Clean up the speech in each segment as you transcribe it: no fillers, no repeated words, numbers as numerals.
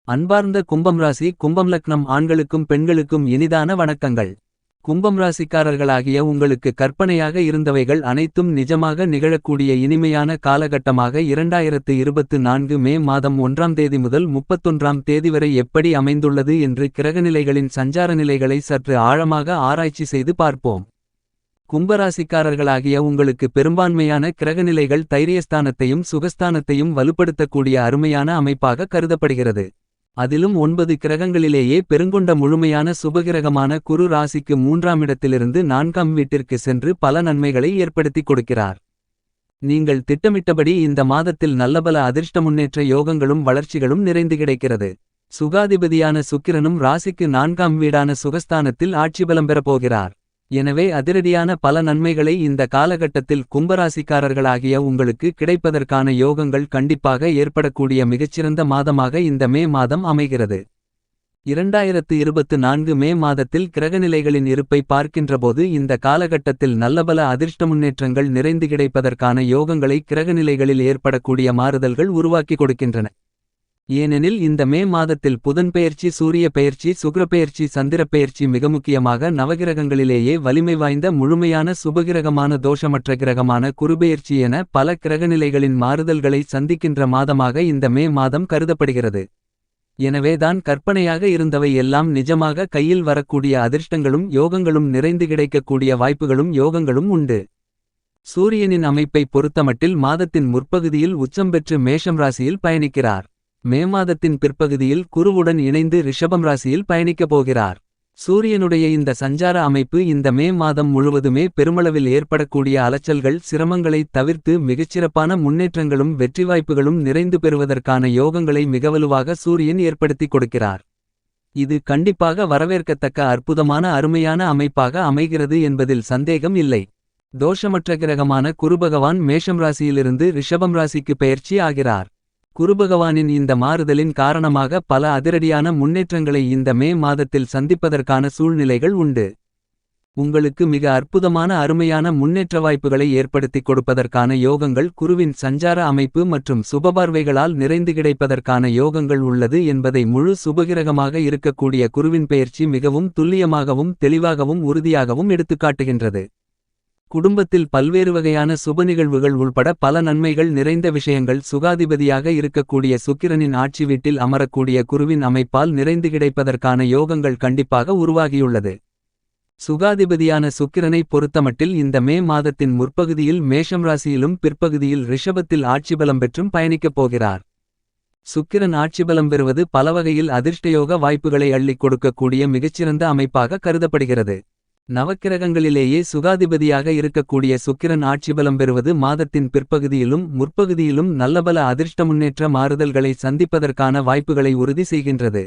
அன்பார்ந்த கும்பம் ராசி கும்பம் லக்னம் ஆண்களுக்கும் பெண்களுக்கும் இனிதான வணக்கங்கள். கும்பம் ராசிக்காரர்களாகிய உங்களுக்கு கற்பனையாக இருந்தவைகள் அனைத்தும் நிஜமாக நிகழக்கூடிய இனிமையான காலகட்டமாக 2024 மே மாதம் 1ஆம் தேதி முதல் 31ஆம் தேதி வரை எப்படி அமைந்துள்ளது என்று கிரகநிலைகளின் சஞ்சார நிலைகளை சற்று ஆழமாக ஆராய்ச்சி செய்து பார்ப்போம். கும்பராசிக்காரர்களாகிய உங்களுக்கு பெரும்பான்மையான கிரகநிலைகள் தைரியஸ்தானத்தையும் சுகஸ்தானத்தையும் வலுப்படுத்தக்கூடிய அருமையான அமைப்பாக கருதப்படுகிறது. அதிலும் 9 கிரகங்களிலேயே பெருங்கொண்ட முழுமையான சுபகிரகமான குரு ராசிக்கு 3ஆம் இடத்திலிருந்து 4ஆம் வீட்டிற்கு சென்று பல நன்மைகளை ஏற்படுத்திக் கொடுக்கிறார். நீங்கள் திட்டமிட்டபடி இந்த மாதத்தில் நல்லபல அதிர்ஷ்ட முன்னேற்ற யோகங்களும் வளர்ச்சிகளும் நிறைந்து கிடைக்கிறது. சுகாதிபதியான சுக்கிரனும் ராசிக்கு 4ஆம் வீடான சுகஸ்தானத்தில் ஆட்சிபலம் பெறப்போகிறார். எனவே அதிரடியான பல நன்மைகளை இந்த காலகட்டத்தில் கும்பராசிக்காரர்களாகிய உங்களுக்கு கிடைப்பதற்கான யோகங்கள் கண்டிப்பாக ஏற்படக்கூடிய மிகச்சிறந்த மாதமாக இந்த மே மாதம் அமைகிறது. 2024 மே மாதத்தில் கிரகநிலைகளின் இருப்பை பார்க்கின்றபோது இந்த காலகட்டத்தில் நல்லபல அதிர்ஷ்ட முன்னேற்றங்கள் நிறைந்து கிடைப்பதற்கான யோகங்களை கிரகநிலைகளில் ஏற்படக்கூடிய மாறுதல்கள் உருவாக்கி கொடுக்கின்றன. ஏனெனில் இந்த மே மாதத்தில் புதன் பெயர்ச்சி, சூரிய பெயர்ச்சி, சுக்கிரப்பெயர்ச்சி, சந்திரப்பெயர்ச்சி, மிக முக்கியமாக நவகிரகங்களிலேயே வலிமை வாய்ந்த முழுமையான சுபகிரகமான தோஷமற்ற கிரகமான குருபெயர்ச்சி என பல கிரகநிலைகளின் மாறுதல்களை சந்திக்கின்ற மாதமாக இந்த மே மாதம் கருதப்படுகிறது. எனவேதான் கற்பனையாக இருந்தவை எல்லாம் நிஜமாக கையில் வரக்கூடிய அதிர்ஷ்டங்களும் யோகங்களும் நிறைந்து கிடைக்கக்கூடிய வாய்ப்புகளும் யோகங்களும் உண்டு. சூரியனின் அமைப்பை பொறுத்தமட்டில் மாதத்தின் முற்பகுதியில் உச்சம் பெற்று மேஷம் ராசியில் பயணிக்கிறார். மே மாதத்தின் பிற்பகுதியில் குருவுடன் இணைந்து ரிஷபம் ராசியில் பயணிக்கப் போகிறார். சூரியனுடைய இந்த சஞ்சார அமைப்பு இந்த மே மாதம் முழுவதுமே பெருமளவில் ஏற்படக்கூடிய அலைச்சல்கள், சிரமங்களை தவிர்த்து மிகச்சிறப்பான முன்னேற்றங்களும் வெற்றி வாய்ப்புகளும் நிறைந்து பெறுவதற்கான யோகங்களை மிகவலுவாக சூரியன் ஏற்படுத்திக் கொடுக்கிறார். இது கண்டிப்பாக வரவேற்கத்தக்க அற்புதமான அருமையான அமைப்பாக அமைகிறது என்பதில் சந்தேகம் இல்லை. தோஷமற்ற கிரகமான குருபகவான் மேஷம் ராசியிலிருந்து ரிஷபம் ராசிக்கு பெயர்ச்சி ஆகிறார். குருபகவானின் இந்த மாறுதலின் காரணமாக பல அதிரடியான முன்னேற்றங்களை இந்த மே மாதத்தில் சந்திப்பதற்கான சூழ்நிலைகள் உண்டு. உங்களுக்கு மிக அற்புதமான அருமையான முன்னேற்ற வாய்ப்புகளை ஏற்படுத்திக் கொடுப்பதற்கான யோகங்கள் குருவின் சஞ்சார அமைப்பு மற்றும் சுபபார்வைகளால் நிறைந்து கிடைப்பதற்கான யோகங்கள் உள்ளது என்பதை முழு சுபகிரகமாக இருக்கக்கூடிய குருவின் பெயர்ச்சி மிகவும் துல்லியமாகவும் தெளிவாகவும் உறுதியாகவும் எடுத்துக்காட்டுகின்றது. குடும்பத்தில் பல்வேறு வகையான சுப நிகழ்வுகள் உள்பட பல நன்மைகள் நிறைந்த விஷயங்கள், சுகாதிபதியாக இருக்கக்கூடிய சுக்கிரனின் ஆட்சி வீட்டில் அமரக்கூடிய குருவின் அமைப்பால் நிறைந்து கிடைப்பதற்கான யோகங்கள் கண்டிப்பாக உருவாகியுள்ளது. சுகாதிபதியான சுக்கிரனை பொறுத்தமட்டில் இந்த மே மாதத்தின் முற்பகுதியில் மேஷம் ராசியிலும் பிற்பகுதியில் ரிஷபத்தில் ஆட்சிபலம் பெற்றும் பயணிக்கப் போகிறார். சுக்கிரன் ஆட்சிபலம் பெறுவது பலவகையில் அதிர்ஷ்டயோக வாய்ப்புகளை அள்ளிக் கொடுக்கக்கூடிய மிகச்சிறந்த அமைப்பாக கருதப்படுகிறது. நவக்கிரகங்களிலேயே சுகாதிபதியாக இருக்கக்கூடிய சுக்கிரன் ஆட்சிபலம் பெறுவது மாதத்தின் பிற்பகுதியிலும் முற்பகுதியிலும் நல்லபல அதிர்ஷ்ட முன்னேற்ற மாறுதல்களை சந்திப்பதற்கான வாய்ப்புகளை உறுதி செய்கின்றது.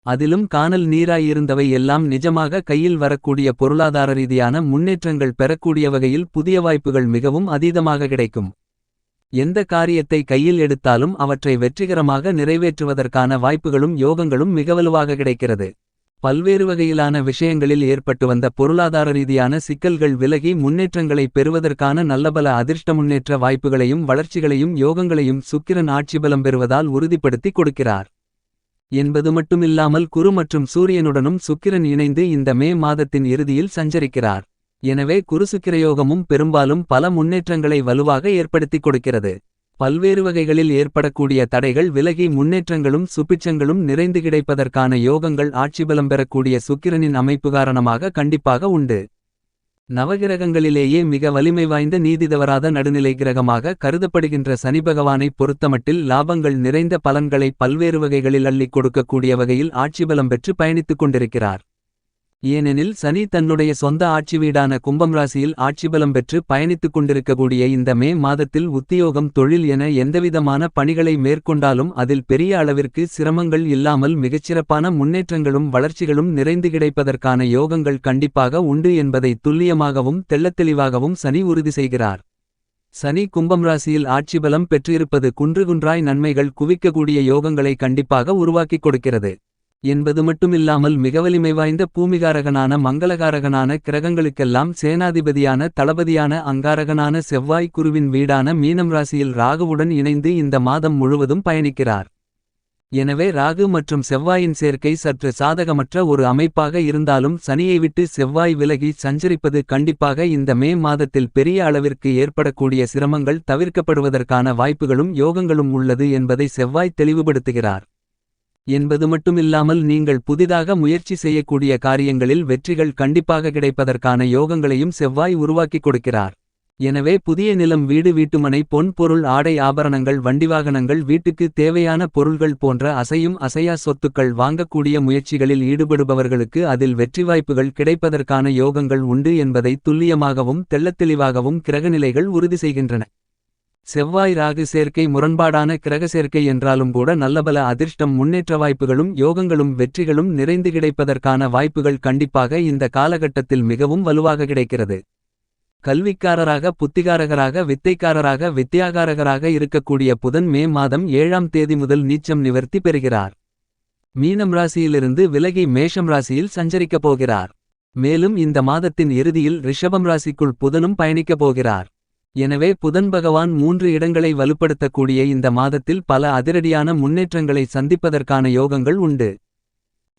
அதிலும் கானல் நீராயிருந்தவை எல்லாம் நிஜமாக கையில் வரக்கூடிய பொருளாதார ரீதியான முன்னேற்றங்கள் பெறக்கூடிய வகையில் புதிய வாய்ப்புகள் மிகவும் அதீதமாக கிடைக்கும். எந்த காரியத்தை கையில் எடுத்தாலும் அவற்றை வெற்றிகரமாக நிறைவேற்றுவதற்கான வாய்ப்புகளும் யோகங்களும் மிகவலுவாக கிடைக்கிறது. பல்வேறு வகையிலான விஷயங்களில் ஏற்பட்டு வந்த பொருளாதார ரீதியான சிக்கல்கள் விலகி முன்னேற்றங்களை பெறுவதற்கான நல்லபல அதிர்ஷ்ட முன்னேற்ற வாய்ப்புகளையும் வளர்ச்சிகளையும் யோகங்களையும் சுக்கிரன் ஆட்சிபலம் பெறுவதால் உறுதிப்படுத்திக் கொடுக்கிறார். என்பது மட்டுமில்லாமல் குரு மற்றும் சூரியனுடனும் சுக்கிரன் இணைந்து இந்த மே மாதத்தின் இறுதியில் சஞ்சரிக்கிறார். எனவே குரு சுக்கிரயோகமும் பெரும்பாலும் பல முன்னேற்றங்களை வலுவாக ஏற்படுத்திக் கொடுக்கிறது. பல்வேறு வகைகளில் ஏற்படக்கூடிய தடைகள் விலகி முன்னேற்றங்களும் சுபிட்சங்களும் நிறைந்து கிடைப்பதற்கான யோகங்கள் ஆட்சிபலம் பெறக்கூடிய சுக்கிரனின் அமைப்பு காரணமாக கண்டிப்பாக உண்டு. நவகிரகங்களிலேயே மிக வலிமை வாய்ந்த நீதிதவறாத நடுநிலை கிரகமாக கருதப்படுகின்ற சனி பகவானை பொறுத்தமட்டில் லாபங்கள் நிறைந்த பலன்களை பல்வேறு வகைகளில் அள்ளிக் கொடுக்கக்கூடிய வகையில் ஆட்சிபலம் பெற்று பயணித்துக் கொண்டிருக்கிறார். ஏனெனில் சனி தன்னுடைய சொந்த ஆட்சி வீடான கும்பம் ராசியில் ஆட்சிபலம் பெற்று பயணித்துக் கொண்டிருக்கக்கூடிய இந்த மே மாதத்தில் உத்தியோகம், தொழில் என எந்தவிதமான பணிகளை மேற்கொண்டாலும் அதில் பெரிய அளவிற்கு சிரமங்கள் இல்லாமல் மிகச்சிறப்பான முன்னேற்றங்களும் வளர்ச்சிகளும் நிறைந்து கிடைப்பதற்கான யோகங்கள் கண்டிப்பாக உண்டு என்பதை துல்லியமாகவும் தெள்ளத்தெளிவாகவும் சனி உறுதி செய்கிறார். சனி கும்பம் ராசியில் ஆட்சிபலம் பெற்றிருப்பது குன்றுகுன்றாய் நன்மைகள் குவிக்கக்கூடிய யோகங்களை கண்டிப்பாக உருவாக்கிக் கொடுக்கிறது. என்பது மட்டுமில்லாமல் மிகவலிமை வாய்ந்த பூமிகாரகனான மங்களகாரகனான கிரகங்களுக்கெல்லாம் சேனாதிபதியான தளபதியான அங்காரகனான செவ்வாய் குருவின் வீடான மீனம் ராசியில் ராகுவுடன் இணைந்து இந்த மாதம் முழுவதும் பயணிக்கிறார். எனவே ராகு மற்றும் செவ்வாயின் சேர்க்கை சற்று சாதகமற்ற ஒரு அமைப்பாக இருந்தாலும் சனியை விட்டு செவ்வாய் விலகி சஞ்சரிப்பது கண்டிப்பாக இந்த மே மாதத்தில் பெரிய அளவிற்கு ஏற்படக்கூடிய சிரமங்கள் தவிர்க்கப்படுவதற்கான வாய்ப்புகளும் யோகங்களும் உள்ளது என்பதை செவ்வாய் தெளிவுபடுத்துகிறார். என்பது மட்டுமில்லாமல் நீங்கள் புதிதாக முயற்சி செய்யக்கூடிய காரியங்களில் வெற்றிகள் கண்டிப்பாக கிடைப்பதற்கான யோகங்களையும் செவ்வாய் உருவாக்கிக் கொடுக்கிறார். எனவே புதிய நிலம், வீடு, வீட்டுமனை, பொன் பொருள், ஆடை ஆபரணங்கள், வண்டிவாகனங்கள், வீட்டுக்கு தேவையான பொருள்கள் போன்ற அசையும் அசையா சொத்துக்கள் வாங்கக்கூடிய முயற்சிகளில் ஈடுபடுபவர்களுக்கு அதில் வெற்றி வாய்ப்புகள் கிடைப்பதற்கான யோகங்கள் உண்டு என்பதை துல்லியமாகவும் தெள்ளத்தெளிவாகவும் கிரகநிலைகள் உறுதி செய்கின்றன. செவ்வாய் ராகு சேர்க்கை முரண்பாடான கிரக சேர்க்கை என்றாலும் கூட நல்லபல அதிர்ஷ்டம், முன்னேற்ற வாய்ப்புகளும் யோகங்களும் வெற்றிகளும் நிறைந்து கிடைப்பதற்கான வாய்ப்புகள் கண்டிப்பாக இந்த காலகட்டத்தில் மிகவும் வலுவாக கிடைக்கிறது. கல்விக்காரராக, புத்திகாரகராக, வித்தைக்காரராக, வித்தியாகாரகராக இருக்கக்கூடிய புதன் மே மாதம் 7ஆம் தேதி முதல் நீச்சம் நிவர்த்தி பெறுகிறார். மீனம் ராசியிலிருந்து விலகி மேஷம் ராசியில் சஞ்சரிக்கப் போகிறார். மேலும் இந்த மாதத்தின் இறுதியில் ரிஷபம் ராசிக்குள் புதனும் பயணிக்கப் போகிறார். எனவே புதன் பகவான் 3 இடங்களை வலுப்படுத்தக்கூடிய இந்த மாதத்தில் பல அதிரடியான முன்னேற்றங்களை சந்திப்பதற்கான யோகங்கள் உண்டு.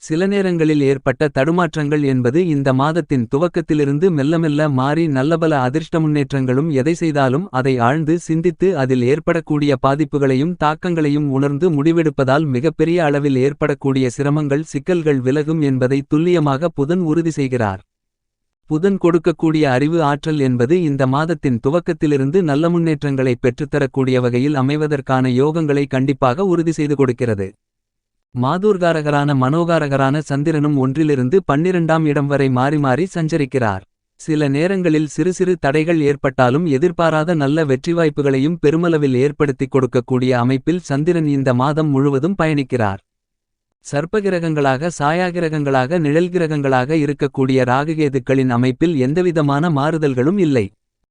சில நேரங்களில் ஏற்பட்ட தடுமாற்றங்கள் என்பது இந்த மாதத்தின் துவக்கத்திலிருந்து மெல்லமெல்ல மாறி நல்லபல அதிர்ஷ்ட முன்னேற்றங்களும், எதை செய்தாலும் அதை ஆழ்ந்து சிந்தித்து அதில் ஏற்படக்கூடிய பாதிப்புகளையும் தாக்கங்களையும் உணர்ந்து முடிவெடுப்பதால் மிகப்பெரிய அளவில் ஏற்படக்கூடிய சிரமங்கள், சிக்கல்கள் விலகும் என்பதை துல்லியமாக புதன் உறுதி செய்கிறார். புதன் கொடுக்கக்கூடிய அறிவு, ஆற்றல் என்பது இந்த மாதத்தின் துவக்கத்திலிருந்து நல்ல முன்னேற்றங்களை பெற்றுத்தரக்கூடிய வகையில் அமைவதற்கான யோகங்களை கண்டிப்பாக உறுதி செய்து கொடுக்கிறது. மாதூர்காரகரான மனோகாரகரான சந்திரனும் 1லிருந்து 12ஆம் இடம் வரை மாறி மாறி சஞ்சரிக்கிறார். சில நேரங்களில் சிறு சிறு தடைகள் ஏற்பட்டாலும் எதிர்பாராத நல்ல வெற்றி வாய்ப்புகளையும் பெருமளவில் ஏற்படுத்திக் கொடுக்கக்கூடிய அமைப்பில் சந்திரன் இந்த மாதம் முழுவதும் பயணிக்கிறார். சர்ப்பகிரகங்களாக, சாயாகிரகங்களாக, நிழல்கிரகங்களாக இருக்கக்கூடிய ராகுகேதுக்களின் அமைப்பில் எந்தவிதமான மாறுதல்களும் இல்லை.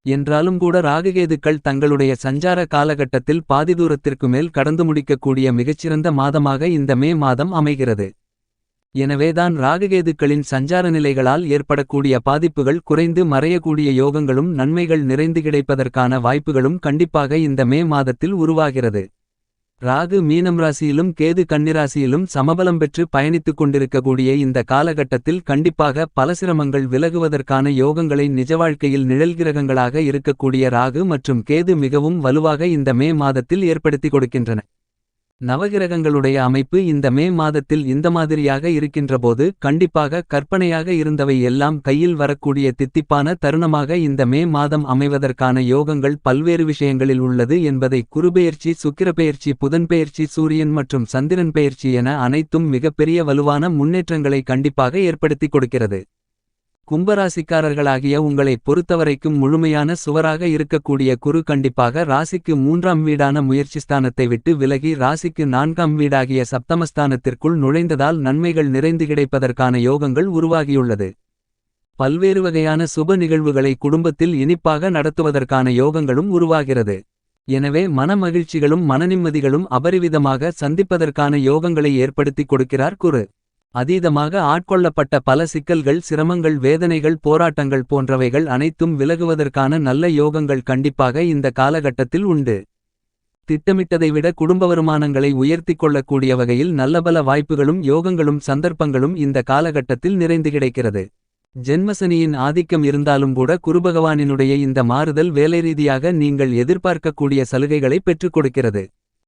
என்றாலும் கூட ராகுகேதுக்கள் தங்களுடைய சஞ்சார காலகட்டத்தில் பாதி தூரத்திற்கு மேல் கடந்து முடிக்கக்கூடிய மிகச்சிறந்த மாதமாக இந்த மே மாதம் அமைகிறது. எனவேதான் ராகுகேதுக்களின் சஞ்சார நிலைகளால் ஏற்படக்கூடிய பாதிப்புகள் குறைந்து மறையக்கூடிய யோகங்களும் நன்மைகள் நிறைந்து கிடைப்பதற்கான வாய்ப்புகளும் கண்டிப்பாக இந்த மே மாதத்தில் உருவாகிறது. ராகு மீனம் ராசியிலும் கேது கன்னிராசியிலும் சமபலம் பெற்று பயணித்துக் கொண்டிருக்கக்கூடிய இந்த காலகட்டத்தில் கண்டிப்பாக பல சிரமங்கள் விலகுவதற்கான யோகங்களை நிஜ வாழ்க்கையில் நிழல்கிரகங்களாக இருக்கக்கூடிய ராகு மற்றும் கேது மிகவும் வலுவாக இந்த மே மாதத்தில் ஏற்படுத்தி கொடுக்கின்றன. நவகிரகங்களுடைய அமைப்பு இந்த மே மாதத்தில் இந்த மாதிரியாக இருக்கின்றபோது கண்டிப்பாக கற்பனையாக இருந்தவை எல்லாம் கையில் வரக்கூடிய தித்திப்பான தருணமாக இந்த மே மாதம் அமைவதற்கான யோகங்கள் பல்வேறு விஷயங்களில் உள்ளது என்பதை குருபெயர்ச்சி, சுக்கிரபெயர்ச்சி, புதன்பெயர்ச்சி, சூரியன் மற்றும் சந்திரன் பெயர்ச்சி என அனைத்தும் மிகப்பெரிய வலுவான முன்னேற்றங்களை கண்டிப்பாக ஏற்படுத்தி கொடுக்கிறது. கும்பராசிக்காரர்களாகிய உங்களை பொறுத்தவரைக்கும் முழுமையான சுவராக இருக்கக்கூடிய குரு கண்டிப்பாக ராசிக்கு 3ஆம் வீடான முயற்சிஸ்தானத்தை விட்டு விலகி ராசிக்கு 4ஆம் வீடாகிய சப்தமஸ்தானத்திற்குள் நுழைந்ததால் நன்மைகள் நிறைந்து கிடைப்பதற்கான யோகங்கள் உருவாகியுள்ளது. பல்வேறு வகையான சுப நிகழ்வுகளை குடும்பத்தில் இனிப்பாக நடத்துவதற்கான யோகங்களும் உருவாகிறது. எனவே மன மகிழ்ச்சிகளும் மனநிம்மதிகளும் அபரிவிதமாக சந்திப்பதற்கான யோகங்களை ஏற்படுத்தி கொடுக்கிறார் குரு. அதீதமாக ஆட்கொள்ளப்பட்ட பல சிக்கல்கள், சிரமங்கள், வேதனைகள், போராட்டங்கள் போன்றவைகள் அனைத்தும் விலகுவதற்கான நல்ல யோகங்கள் கண்டிப்பாக இந்த காலகட்டத்தில் உண்டு. திட்டமிட்டதை விட குடும்ப வருமானங்களை உயர்த்திக் கொள்ளக்கூடிய வகையில் நல்லபல வாய்ப்புகளும் யோகங்களும் சந்தர்ப்பங்களும் இந்த காலகட்டத்தில் நிறைந்து கிடைக்கிறது. ஜென்மசனியின் ஆதிக்கம் இருந்தாலும் கூட குருபகவானினுடைய இந்த மாறுதல் வேலைரீதியாக நீங்கள் எதிர்பார்க்கக்கூடிய சலுகைகளை பெற்றுக் கொடுக்கிறது.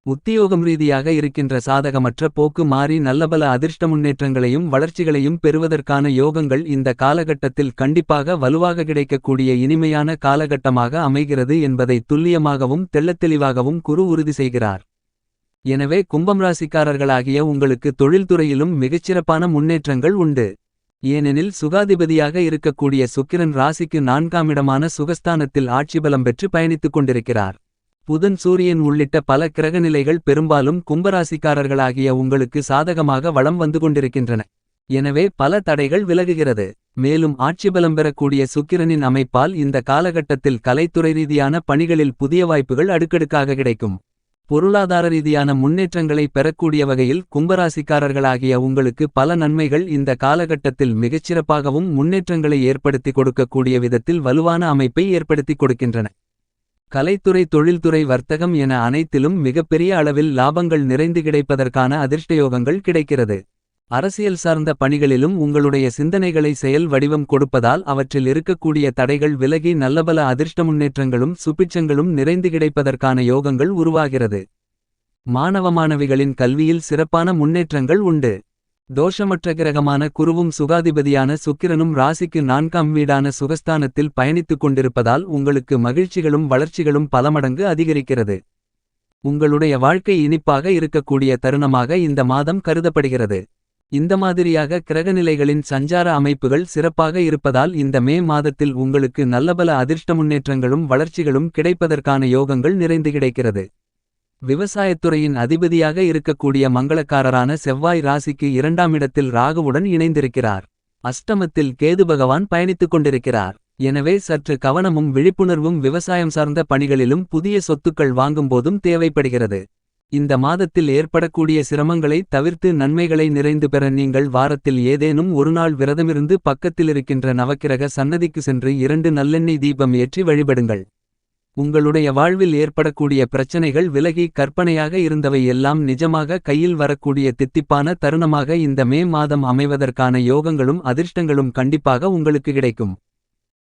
உத்தியோகம் ரீதியாக இருக்கின்ற சாதகமற்ற போக்கு மாறி நல்லபல அதிர்ஷ்ட முன்னேற்றங்களையும் வளர்ச்சிகளையும் பெறுவதற்கான யோகங்கள் இந்த காலகட்டத்தில் கண்டிப்பாக வலுவாக கிடைக்கக்கூடிய இனிமையான காலகட்டமாக அமைகிறது என்பதை துல்லியமாகவும் தெள்ளத்தெளிவாகவும் குரு உறுதி செய்கிறார். எனவே கும்பம் ராசிக்காரர்களாகிய உங்களுக்கு தொழில்துறையிலும் மிகச்சிறப்பான முன்னேற்றங்கள் உண்டு. ஏனெனில் சுகாதிபதியாக இருக்கக்கூடிய சுக்கிரன் ராசிக்கு 4ஆம் இடமான சுகஸ்தானத்தில் ஆட்சிபலம் பெற்று பயணித்துக் கொண்டிருக்கிறார். புதன், சூரியன் உள்ளிட்ட பல கிரகநிலைகள் பெரும்பாலும் கும்பராசிக்காரர்களாகிய உங்களுக்கு சாதகமாக வலம் வந்து கொண்டிருக்கின்றன. எனவே பல தடைகள் விலகுகிறது. மேலும் ஆட்சிபலம் பெறக்கூடிய சுக்கிரனின் அமைப்பால் இந்த காலகட்டத்தில் கலைத்துறை ரீதியான பணிகளில் புதிய வாய்ப்புகள் அடுக்கடுக்காக கிடைக்கும். பொருளாதார ரீதியான முன்னேற்றங்களை பெறக்கூடிய வகையில் கும்பராசிக்காரர்களாகிய உங்களுக்கு பல நன்மைகள் இந்த காலகட்டத்தில் மிகச்சிறப்பாகவும் முன்னேற்றங்களை ஏற்படுத்தி கொடுக்கக்கூடிய விதத்தில் வலுவான அமைப்பை ஏற்படுத்தி கொடுக்கின்றன. கலைத்துறை தொழில்துறை வர்த்தகம் என அனைத்திலும் மிகப்பெரிய அளவில் லாபங்கள் நிறைந்து கிடைப்பதற்கான அதிர்ஷ்டயோகங்கள் கிடைக்கிறது. அரசியல் சார்ந்த பணிகளிலும் உங்களுடைய சிந்தனைகளை செயல் வடிவம் கொடுப்பதால் அவற்றில் இருக்கக்கூடிய தடைகள் விலகி நல்லபல அதிர்ஷ்ட முன்னேற்றங்களும் சுபிட்சங்களும் நிறைந்து கிடைப்பதற்கான யோகங்கள் உருவாகிறது. மாணவ மாணவிகளின் கல்வியில் சிறப்பான முன்னேற்றங்கள் உண்டு. தோஷமற்ற கிரகமான குருவும் சுகாதிபதியான சுக்கிரனும் ராசிக்கு 4ஆம் வீடான சுகஸ்தானத்தில் பயணித்துக் கொண்டிருப்பதால் உங்களுக்கு மகிழ்ச்சிகளும் வளர்ச்சிகளும் பல மடங்கு அதிகரிக்கிறது. உங்களுடைய வாழ்க்கை இனிப்பாக இருக்கக்கூடிய தருணமாக இந்த மாதம் கருதப்படுகிறது. இந்த மாதிரியாக கிரகநிலைகளின் சஞ்சார அமைப்புகள் சிறப்பாக இருப்பதால் இந்த மே மாதத்தில் உங்களுக்கு நல்லபல அதிர்ஷ்ட முன்னேற்றங்களும் வளர்ச்சிகளும் கிடைப்பதற்கான யோகங்கள் நிறைந்து கிடைக்கிறது. விவசாயத்துறையின் அதிபதியாக இருக்கக்கூடிய மங்களக்காரரான செவ்வாய் ராசிக்கு 2ஆம் இடத்தில் ராகுவுடன் இணைந்திருக்கிறார். அஷ்டமத்தில் கேது பகவான் பயணித்துக் கொண்டிருக்கிறார். எனவே சற்று கவனமும் விழிப்புணர்வும் விவசாயம் சார்ந்த பணிகளிலும் புதிய சொத்துக்கள் வாங்கும்போதும் தேவைப்படுகிறது. இந்த மாதத்தில் ஏற்படக்கூடிய சிரமங்களை தவிர்த்து நன்மைகளை நிறைந்து பெற நீங்கள் வாரத்தில் ஏதேனும் ஒரு நாள் விரதமிருந்து பக்கத்திலிருக்கின்ற நவக்கிரக சன்னதிக்கு சென்று 2 நல்லெண்ணெய் தீபம் ஏற்றி வழிபடுங்கள். உங்களுடைய வாழ்வில் ஏற்படக்கூடிய பிரச்சனைகள் விலகி கற்பனையாக இருந்தவை எல்லாம் நிஜமாக கையில் வரக்கூடிய தித்திப்பான தருணமாக இந்த மே மாதம் அமைவதற்கான யோகங்களும் அதிர்ஷ்டங்களும் கண்டிப்பாக உங்களுக்கு கிடைக்கும்.